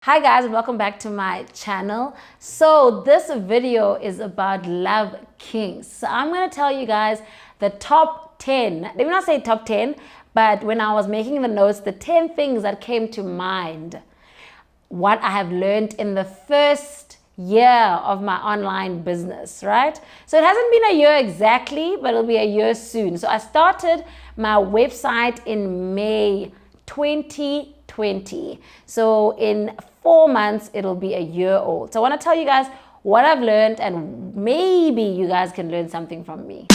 Hi guys, and welcome back to my channel. So this video is about love kinks. So I'm going to tell you guys the top 10, let me not say top 10, but when I was making the notes, the 10 things that came to mind, what I have learned in the first year of my online business, right? So it hasn't been a year exactly, but it'll be a year soon. So I started my website in May 2020. So in 4 months, it'll be a year old. So I want to tell you guys what I've learned, and maybe you guys can learn something from me.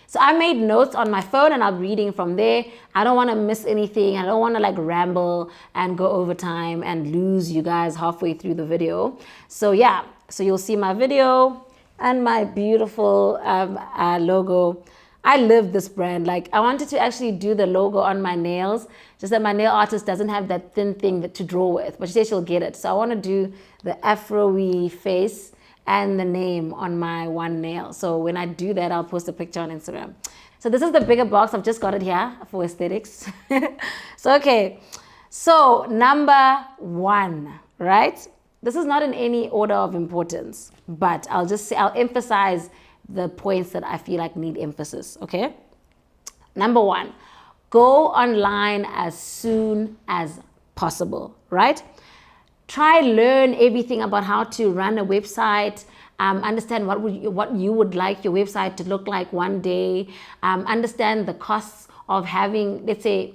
So I made notes on my phone and I'm reading from there. I don't want to miss anything. I don't want to like ramble and go over time and lose you guys halfway through the video. So yeah, so you'll see my video and my beautiful logo. I love this brand. Like, I wanted to actually do the logo on my nails, just that my nail artist doesn't have that thin thing to draw with, but she says she'll get it. So I want to do the afro-y face and the name on my one nail. So when I do that, I'll post a picture on Instagram. So this is the bigger box. I've just got it here for aesthetics. So, okay. So number 1, right? This is not in any order of importance, but I'll emphasize the points that I feel like need emphasis, okay? Number 1, go online as soon as possible, right? Try learn everything about how to run a website, understand what you would like your website to look like one day, understand the costs of having, let's say,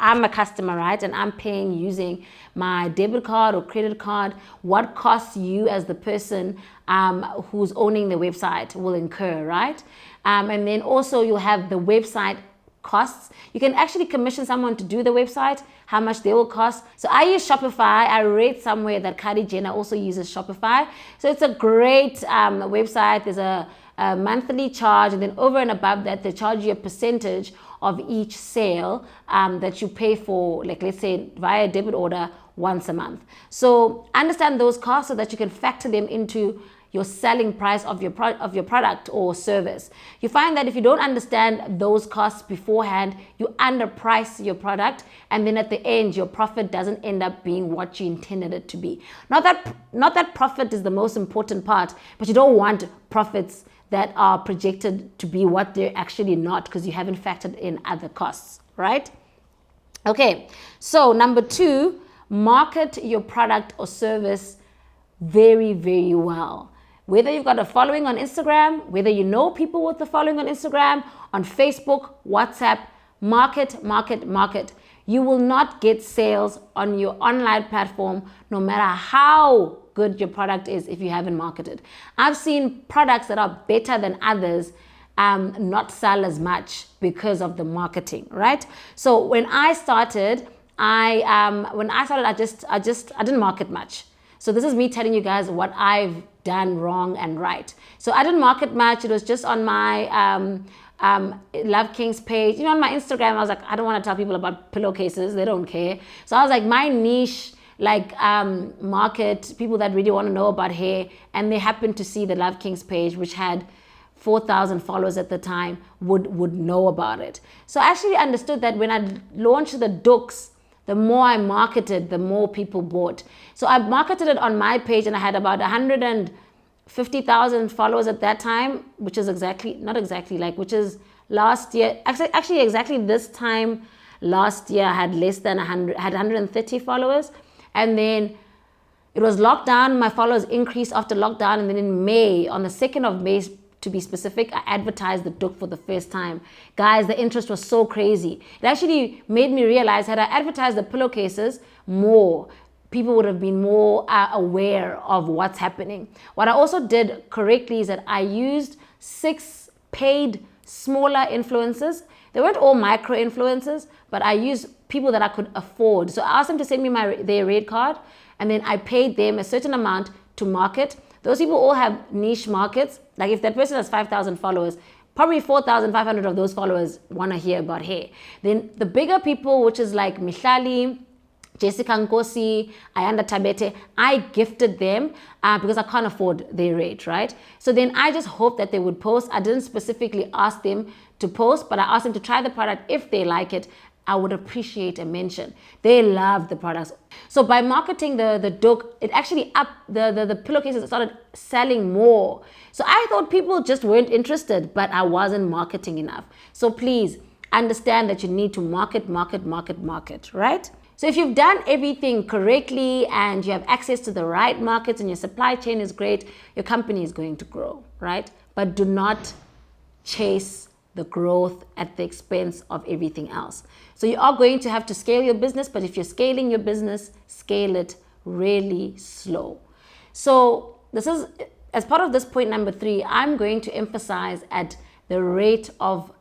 I'm a customer, right? And I'm paying using my debit card or credit card. What costs you as the person who's owning the website will incur, right? And then also you'll have the website costs. You can actually commission someone to do the website, how much they will cost. So I use Shopify. I read somewhere that Kylie Jenner also uses Shopify. So it's a great website. There's a monthly charge, and then over and above that, they charge you a percentage of each sale that you pay for, like let's say via debit order once a month. So understand those costs so that you can factor them into your selling price of your product or service. You find that if you don't understand those costs beforehand, you underprice your product, and then at the end your profit doesn't end up being what you intended it to be. Not that profit is the most important part, but you don't want profits that are projected to be what they're actually not, because you haven't factored in other costs, right? Okay, so number 2, market your product or service very, very well. Whether you've got a following on Instagram, whether you know people with the following on Instagram, on Facebook, WhatsApp, market. You will not get sales on your online platform no matter how good your product is if you haven't marketed. I've seen products that are better than others not sell as much because of the marketing, right? So when I started, I didn't market much. So this is me telling you guys what I've done wrong and right. So I didn't market much. It was just on my Love Kinks page. You know, on my Instagram, I was like, I don't want to tell people about pillowcases. They don't care. So I was like, my niche, like market people that really want to know about hair, and they happened to see the Love Kinks page, which had 4,000 followers at the time, would know about it. So I actually understood that when I launched the Dooks, the more I marketed, the more people bought. So I marketed it on my page, and I had about 150,000 followers at that time, which is which is last year. Actually, exactly this time last year, I had less than 130 followers. And then it was lockdown. My followers increased after lockdown. And then in May, on the 2nd of May, to be specific, I advertised the Dook for the first time. Guys, the interest was so crazy. It actually made me realize, had I advertised the pillowcases more, people would have been more aware of what's happening. What I also did correctly is that I used 6 paid smaller influencers. They weren't all micro influencers, but I used people that I could afford. So I asked them to send me their rate card, and then I paid them a certain amount to market. Those people all have niche markets. Like if that person has 5,000 followers, probably 4,500 of those followers want to hear about hair. Then the bigger people, which is like Mihlali, Jessica Nkosi, Ayanda Tabete, I gifted them because I can't afford their rate, right? So then I just hoped that they would post. I didn't specifically ask them to post, but I asked them to try the product. If they like it, I would appreciate a mention. They love the products. So by marketing the Doek, it actually the pillowcases started selling more. So I thought people just weren't interested, but I wasn't marketing enough. So please understand that you need to market, right? So if you've done everything correctly and you have access to the right markets and your supply chain is great, your company is going to grow, right? But do not chase the growth at the expense of everything else. So you are going to have to scale your business, but if you're scaling your business, scale it really slow. So this is, as part of this point number 3, I'm going to emphasize at the rate of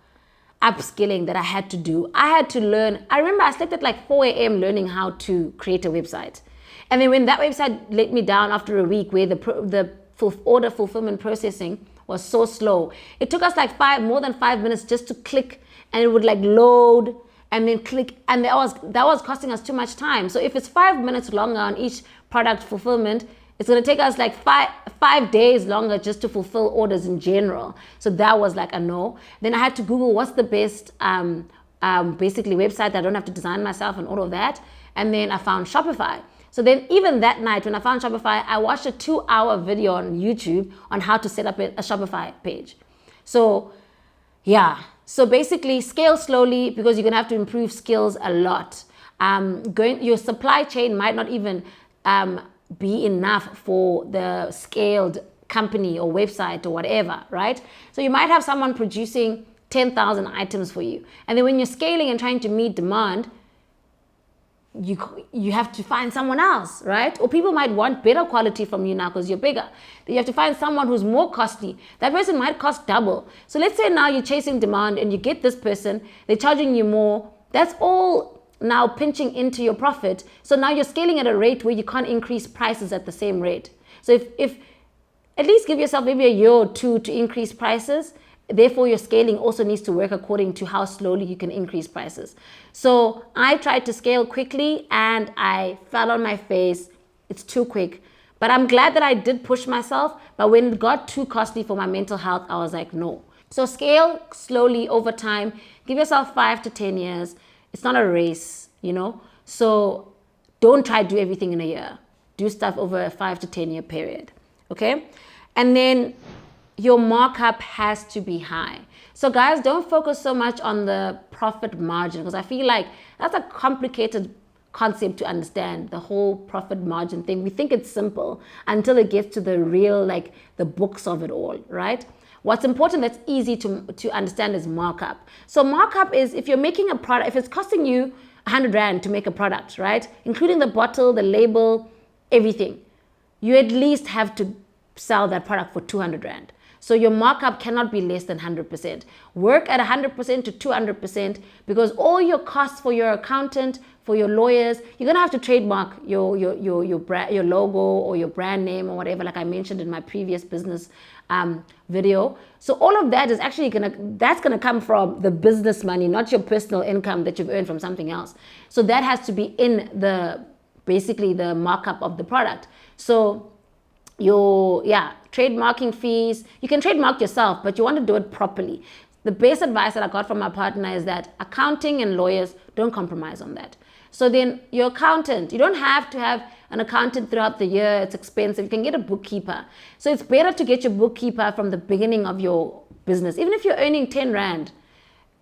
upskilling that I had to do. I had to learn. I remember I slept at like 4 a.m. learning how to create a website. And then when that website let me down after a week where the order fulfillment processing was so slow, it took us like more than 5 minutes just to click, and it would like load and then click, and that was costing us too much time. So if it's 5 minutes longer on each product fulfillment, it's going to take us like five days longer just to fulfill orders in general. So that was like a no. Then I had to Google what's the best basically website that I don't have to design myself and all of that. And then I found Shopify. So then even that night when I found Shopify, I watched a 2-hour video on YouTube on how to set up a Shopify page. So yeah, so basically scale slowly because you're going to have to improve skills a lot. Your supply chain might not even be enough for the scaled company or website or whatever, right? So you might have someone producing 10,000 items for you. And then when you're scaling and trying to meet demand, you have to find someone else, right? Or people might want better quality from you now because you're bigger. Then you have to find someone who's more costly. That person might cost double. So let's say now you're chasing demand and you get this person, they're charging you more. That's all now pinching into your profit. So now you're scaling at a rate where you can't increase prices at the same rate. So if at least give yourself maybe a year or 2 to increase prices, therefore your scaling also needs to work according to how slowly you can increase prices. So I tried to scale quickly and I fell on my face. It's too quick. But I'm glad that I did push myself. But when it got too costly for my mental health, I was like, no. So scale slowly over time. Give yourself 5 to 10 years. It's not a race, you know? So don't try to do everything in a year. Do stuff over a 5 to 10 year period, okay? And then your markup has to be high. So guys, don't focus so much on the profit margin because I feel like that's a complicated concept to understand, the whole profit margin thing. We think it's simple until it gets to the real, like the books of it all, right? What's important that's easy to understand is markup. So markup is if you're making a product, if it's costing you 100 Rand to make a product, right? Including the bottle, the label, everything. You at least have to sell that product for 200 Rand. So your markup cannot be less than 100%. Work at 100% to 200% because all your costs for your accountant, for your lawyers, you're gonna have to trademark your logo or your brand name or whatever, like I mentioned in my previous business video. So all of that is actually that's gonna come from the business money, not your personal income that you've earned from something else. So that has to be in basically the markup of the product. So trademarking fees, you can trademark yourself, but you want to do it properly. The best advice that I got from my partner is that accounting and lawyers, don't compromise on that. So then your accountant, you don't have to have an accountant throughout the year. It's expensive. You can get a bookkeeper. So it's better to get your bookkeeper from the beginning of your business. Even if you're earning 10 Rand,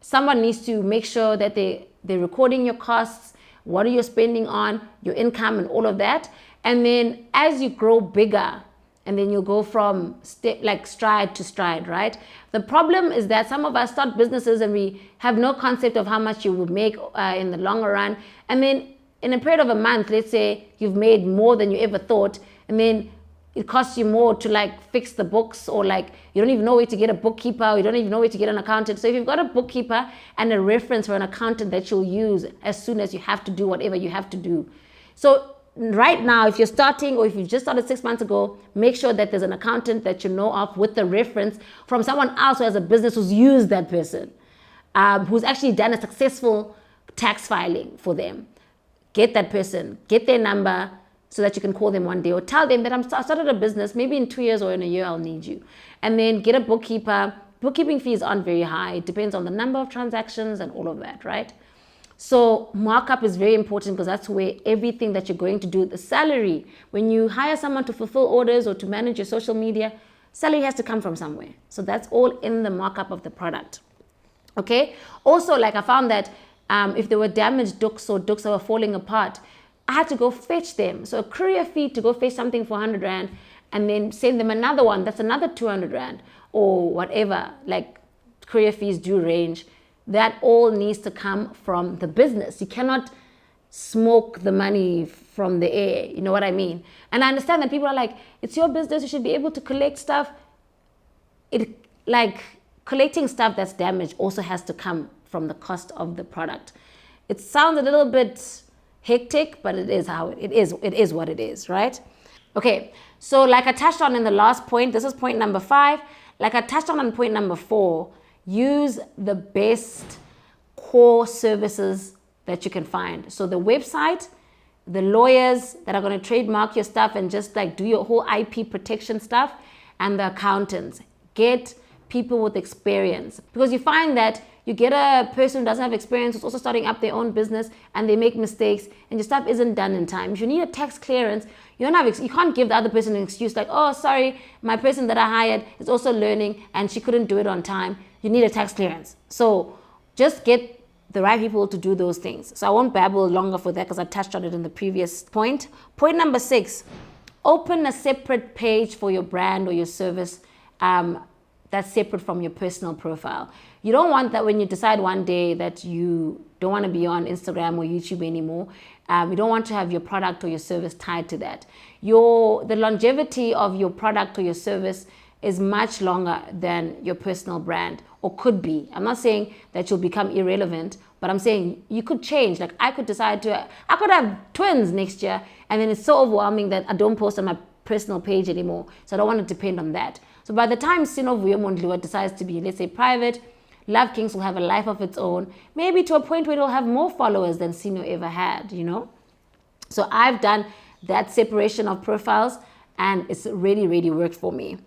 someone needs to make sure that they're recording your costs, what are you spending on, your income and all of that. And then as you grow bigger, and then you'll go from stride to stride, right? The problem is that some of us start businesses and we have no concept of how much you will make in the longer run. And then in a period of a month, let's say you've made more than you ever thought, and then it costs you more to fix the books, or you don't even know where to get a bookkeeper, or you don't even know where to get an accountant. So if you've got a bookkeeper and a reference for an accountant that you'll use as soon as you have to do whatever you have to do. So right now, if you're starting or if you just started 6 months ago, make sure that there's an accountant that you know of with the reference from someone else who has a business who's used that person, who's actually done a successful tax filing for them. get that person, get their number so that you can call them one day, or tell them that I started a business, maybe in 2 years or in a year I'll need you. And then get a bookkeeper. Bookkeeping fees aren't very high. It depends on the number of transactions and all of that, right? So markup is very important because that's where everything that you're going to do, the salary, when you hire someone to fulfill orders or to manage your social media, salary has to come from somewhere. So that's all in the markup of the product. Okay. Also, like I found that if there were damaged dooks or dooks that were falling apart, I had to go fetch them. So a courier fee to go fetch something for 100 Rand and then send them another one, that's another 200 Rand or whatever, like courier fees do range. That all needs to come from the business. You cannot smoke the money from the air. You know what I mean? And I understand that people are like, it's your business, you should be able to collect stuff. Like collecting stuff that's damaged also has to come from the cost of the product. It sounds a little bit hectic, but it is how it is. It is what it is, right? Okay, so like I touched on in the last point, this is point number 5. Like I touched on point number 4, use the best core services that you can find. So the website, the lawyers that are going to trademark your stuff and just like do your whole IP protection stuff, and the accountants. Get people with experience, because you find that you get a person who doesn't have experience who's also starting up their own business and they make mistakes and your stuff isn't done in time. If you need a tax clearance, you can't give the other person an excuse like, oh, sorry, my person that I hired is also learning and she couldn't do it on time. You need a tax clearance. So just get the right people to do those things. So I won't babble longer for that because I touched on it in the previous point. Point number 6, open a separate page for your brand or your service that's separate from your personal profile. You don't want that when you decide one day that you don't want to be on Instagram or YouTube anymore. You don't want to have your product or your service tied to that. The longevity of your product or your service is much longer than your personal brand, or could be. I'm not saying that you'll become irrelevant, but I'm saying you could change. Like I could have twins next year, and then it's so overwhelming that I don't post on my personal page anymore. So I don't want to depend on that. So by the time Sinovuyo Mondliwa decides to be, let's say, private, love-kinks will have a life of its own, maybe to a point where it'll have more followers than Sino ever had, you know? So I've done that separation of profiles and it's really, really worked for me.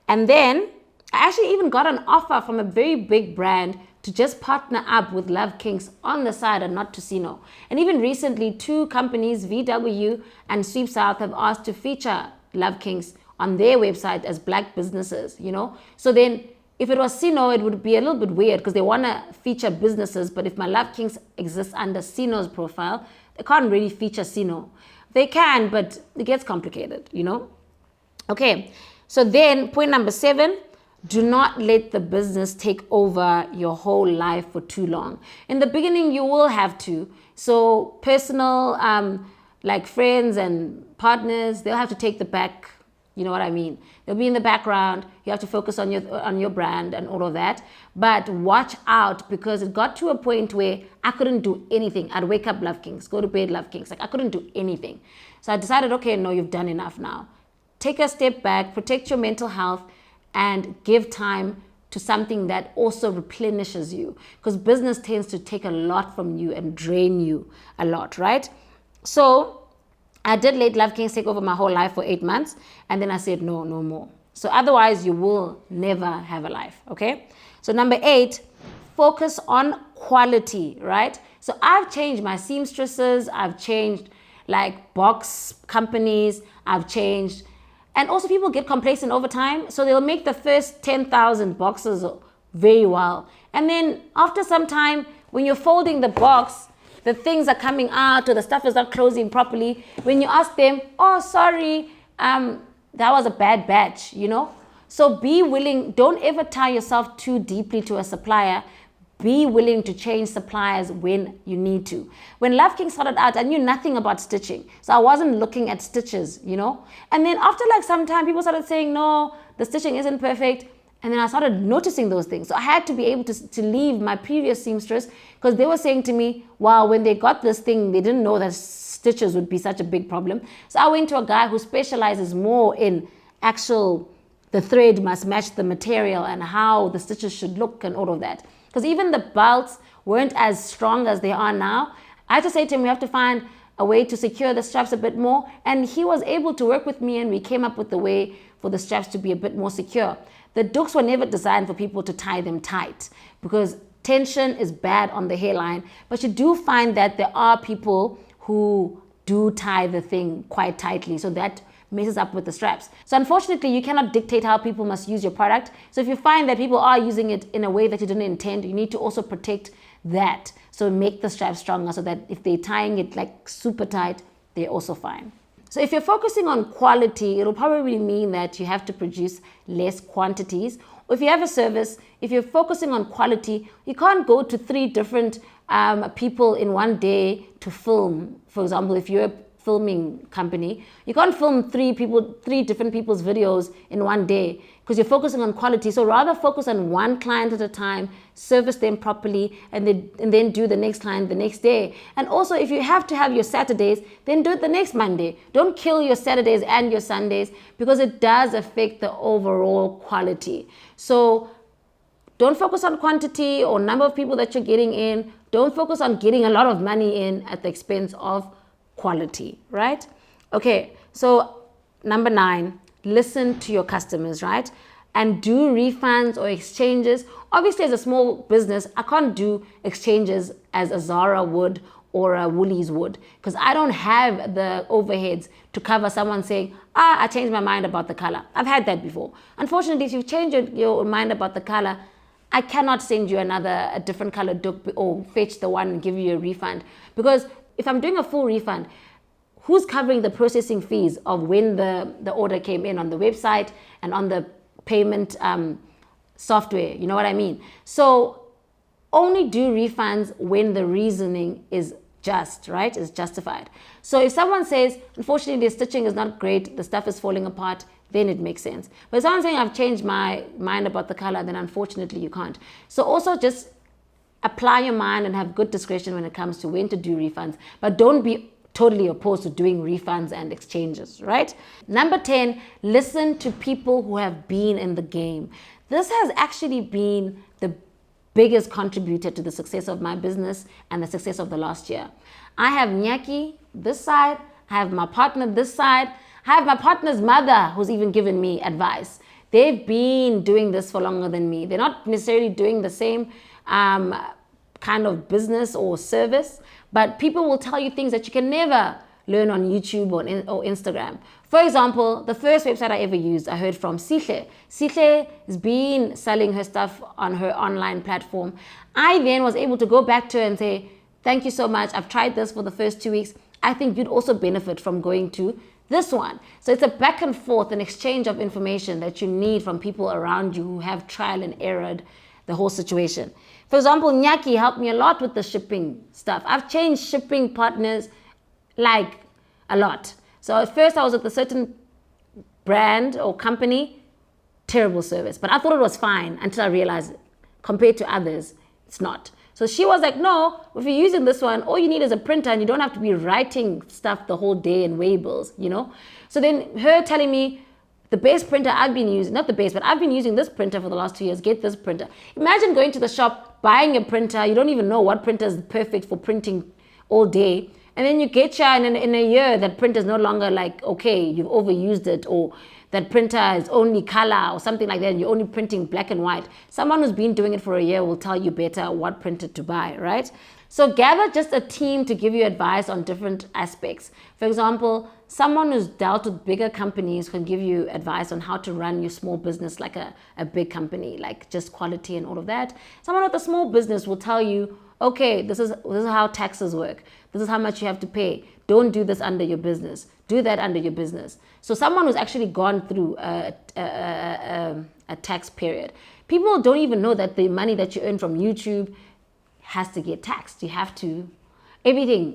And then I actually even got an offer from a very big brand to just partner up with love-kinks on the side and not to Sino. And even recently, 2 companies, VW and Sweep South, have asked to feature love-kinks on their website as black businesses, you know? So then if it was Sino, it would be a little bit weird because they want to feature businesses, but if my love-kinks exists under Sino's profile, they can't really feature Sino. They can, but it gets complicated, you know? Okay, so then point number 7, do not let the business take over your whole life for too long. In the beginning, you will have to. So personal, like friends and partners, they'll have to take the back. You know what I mean? They'll be in the background. You have to focus on your brand and all of that. But watch out, because it got to a point where I couldn't do anything. I'd wake up love-kinks, go to bed love-kinks. Like I couldn't do anything. So I decided, okay, no, you've done enough now. Take a step back, protect your mental health, and give time to something that also replenishes you. Because business tends to take a lot from you and drain you a lot, right? So I did let love-kinks take over my whole life for 8 months. And then I said, no more. So otherwise you will never have a life, okay? So number 8, focus on quality, right? So I've changed my seamstresses. I've changed like box companies. I've changed. And also people get complacent over time. So they'll make the first 10,000 boxes very well. And then after some time, when you're folding the box, the things are coming out or the stuff is not closing properly. When you ask them, oh, sorry, that was a bad batch, you know? So be willing, don't ever tie yourself too deeply to a supplier. Be willing to change suppliers when you need to. When love-kinks started out, I knew nothing about stitching. So I wasn't looking at stitches, you know? And then after like some time, people started saying, no, the stitching isn't perfect. And then I started noticing those things. So I had to be able to leave my previous seamstress because they were saying to me, wow, when they got this thing, they didn't know that stitches would be such a big problem. So I went to a guy who specializes more in the thread must match the material and how the stitches should look and all of that. Because even the belts weren't as strong as they are now. I had to say to him, we have to find a way to secure the straps a bit more. And he was able to work with me, and we came up with a way for the straps to be a bit more secure. The dooks were never designed for people to tie them tight, because tension is bad on the hairline. But you do find that there are people who do tie the thing quite tightly, so that messes up with the straps. So unfortunately, you cannot dictate how people must use your product. So if you find that people are using it in a way that you didn't intend, you need to also protect that. So make the straps stronger, so that if they're tying it like super tight, they're also fine. So if you're focusing on quality, it'll probably mean that you have to produce less quantities. Or if you have a service, if you're focusing on quality, you can't go to 3 different people in one day to film. For example, if you're a filming company, you can't film 3 different people's videos in one day, because you're focusing on quality. So rather focus on one client at a time, service them properly, and then do the next client the next day. And also, if you have to have your Saturdays, then do it the next Monday. Don't kill your Saturdays and your Sundays, because it does affect the overall quality. So don't focus on quantity or number of people that you're getting in. Don't focus on getting a lot of money in at the expense of quality, right? Okay, so number 9, listen to your customers, right? And do refunds or exchanges. Obviously, as a small business, I can't do exchanges as a Zara would or a Woolies would, because I don't have the overheads to cover someone saying, I changed my mind about the color. I've had that before. Unfortunately, if you've changed your mind about the color, I cannot send you a different color dook or fetch the one and give you a refund, because if I'm doing a full refund, who's covering the processing fees of when the order came in on the website and on the payment software? You know what I mean? So only do refunds when the reasoning is just, right? Is justified. So if someone says, unfortunately, the stitching is not great, the stuff is falling apart, then it makes sense. But if someone's saying, I've changed my mind about the color, then unfortunately you can't. So also just apply your mind and have good discretion when it comes to when to do refunds, but don't be totally opposed to doing refunds and exchanges, right? Number 10, listen to people who have been in the game. This has actually been the biggest contributor to the success of my business and the success of the last year. I have Nyaki this side, I have my partner this side, I have my partner's mother who's even given me advice. They've been doing this for longer than me. They're not necessarily doing the same kind of business or service, but people will tell you things that you can never learn on YouTube or Instagram. For example, the first website I ever used, I heard from Sihle. Sihle has been selling her stuff on her online platform. I then was able to go back to her and say, thank you so much. I've tried this for the first 2 weeks. I think you'd also benefit from going to this one. So it's a back and forth, an exchange of information that you need from people around you who have trial and errored the whole situation. For example, Nyaki helped me a lot with the shipping stuff. I've changed shipping partners like a lot. So at first I was at a certain brand or company, terrible service. But I thought it was fine until I realized compared to others, it's not. So she was like, no, if you're using this one, all you need is a printer and you don't have to be writing stuff the whole day in Weibles, you know? So then her telling me, the best printer I've been using, not the best, but I've been using this printer for the last 2 years. Get this printer. Imagine going to the shop, buying a printer. You don't even know what printer is perfect for printing all day. And then you get here and in a year, that printer is no longer like, okay, you've overused it, or that printer is only color or something like that, and you're only printing black and white. Someone who's been doing it for a year will tell you better what printer to buy, right? So gather just a team to give you advice on different aspects. For example, someone who's dealt with bigger companies can give you advice on how to run your small business like a big company, like just quality and all of that. Someone with a small business will tell you, okay, this is how taxes work. This is how much you have to pay. Don't do this under your business. Do that under your business. So someone who's actually gone through a tax period. People don't even know that the money that you earn from YouTube has to get taxed. You have to, everything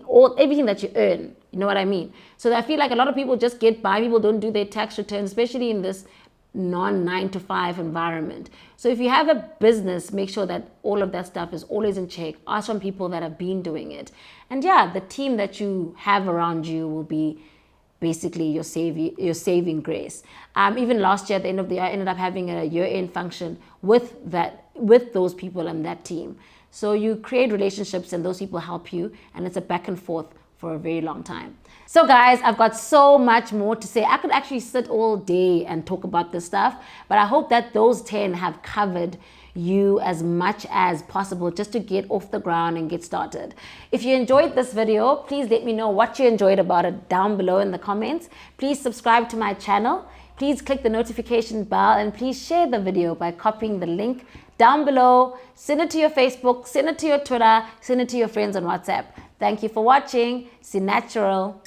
that you earn, you know what I mean? So I feel like a lot of people just get by. People don't do their tax returns, especially in this non-9-to-5 environment. So if you have a business, make sure that all of that stuff is always in check. Ask from people that have been doing it. And yeah, the team that you have around you will be basically your saving grace. Even last year, at the end of the year, I ended up having a year-end function with those people and that team. So you create relationships and those people help you, and it's a back and forth for a very long time. So guys, I've got so much more to say. I could actually sit all day and talk about this stuff, but I hope that those 10 have covered you as much as possible just to get off the ground and get started. If you enjoyed this video, please let me know what you enjoyed about it down below in the comments. Please subscribe to my channel. Please click the notification bell and please share the video by copying the link down below. Send it to your Facebook, send it to your Twitter, send it to your friends on WhatsApp. Thank you for watching. See natural.